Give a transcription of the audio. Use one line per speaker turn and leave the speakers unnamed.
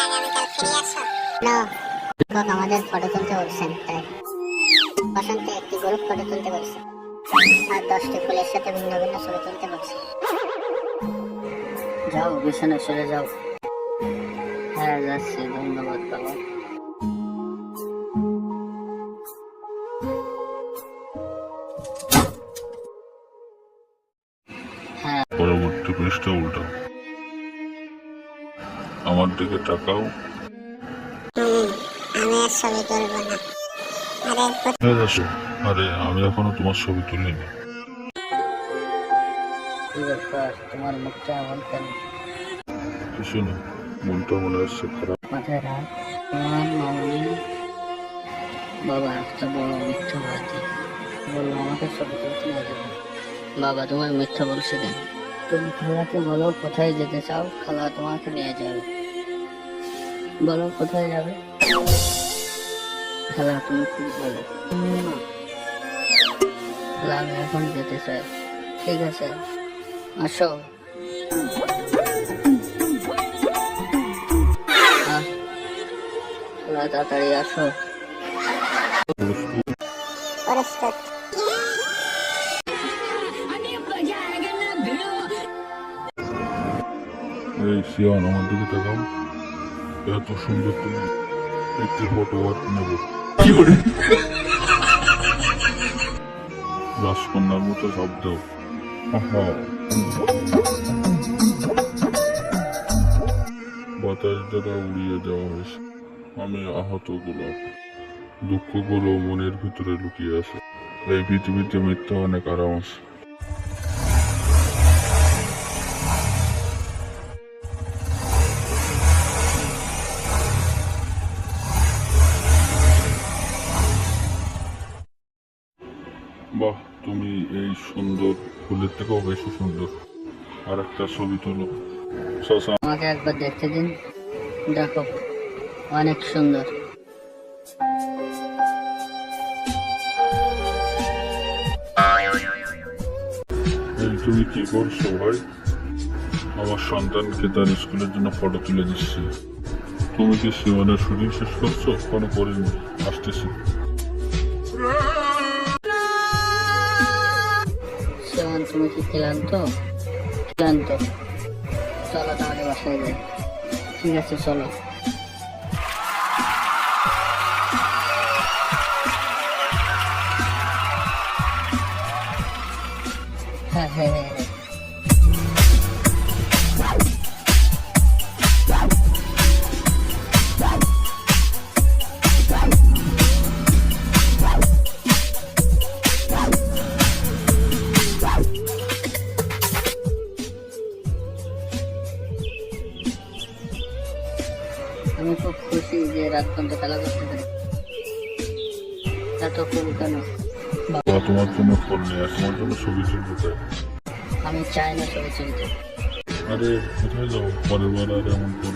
আগামীকাল ফিরে আসো? না, শিক্ষক আমাদের ফটো তুলতে বলছেন, তাই বসন্তে একটি গ্রুপ ফটো তুলতে বলছে আর 10টি ফুলের সাথে ভিন্ন ভিন্ন ছবি তুলতে বলছে।
যাও বিছানায় চলে যাও। হ্যাঁ যাচ্ছি, ধন্যবাদ বাবা। হ্যাঁ,
পরবর্তী পৃষ্ঠা উল্টাও, আমার দিকে তাকাও।
আমি আর ছবি তুলবো না।
আরে আমি এখনো তোমার ছবি তুলিনি।
কি ব্যাপার, তোমার মুখটা এমন কেন?
কিছু না, মনটা মনে হচ্ছে খারাপ।
মাথায় রাত, তোমার মামনি বাবা একটা বড় মিথ্যাবাদী বললো আমাকে ছবি তুলতে নিয়ে যাবে। বাবা তোমার মিথ্যা বলছে কেন? তুমি খালাকে বলো কোথায় যেতে চাও, খালা তোমাকে নিয়ে যাবে। বলো কোথায় যাবে। খালা তুমি কি বলো? খালা আমি এখন যেতে চাই। ঠিক আছে আসো। খালা তাড়াতাড়ি আসো।
পরিষ্কার
এই সিয়ান, আমার দিকে তাকাও। এত সুন্দর তুমি, একটি ফটো আর নেব। রাজকন্যার মতো শব্দ। বাতাস দ্বারা উড়িয়ে দেওয়া হয়েছে। আমি আহত গোলাপ, দুঃখগুলো মনের ভিতরে লুকিয়ে আছে। এই পৃথিবীতে মিথ্যা অনেক আরাম আছে। বাহ, তুমি এই সুন্দর ফুলের থেকেও বেশি সুন্দর। আর একটা ছবি তোলো।
আমাকে একবার দেখতে দিন। দেখো অনেক সুন্দর।
এই তুমি কি করছো ভাই? আমার সন্তানকে তার স্কুলের জন্য ফটো তুলে দিচ্ছি। তুমি কি সীমানের শুটিং শেষ করছো? কোনো করিনি, আসতেছি।
সেমন তুমি কি ক্লান্ত? ক্লান্ত, চলো তাহলে বাসায় যাই। ঠিক আছে চলো। হ্যাঁ হ্যাঁ হ্যাঁ হ্যাঁ। আমি খুব খুশি যে রাত পর্যন্ত খেলা করতে পারি। এত ফুল কেন?
তোমার জন্য ফোন নেই, তোমার জন্য ছবি তুলবো তাই।
আমি চাই না ছবি তুলতে।
আরে কোথায় যাও? পরের বার আর এমন করো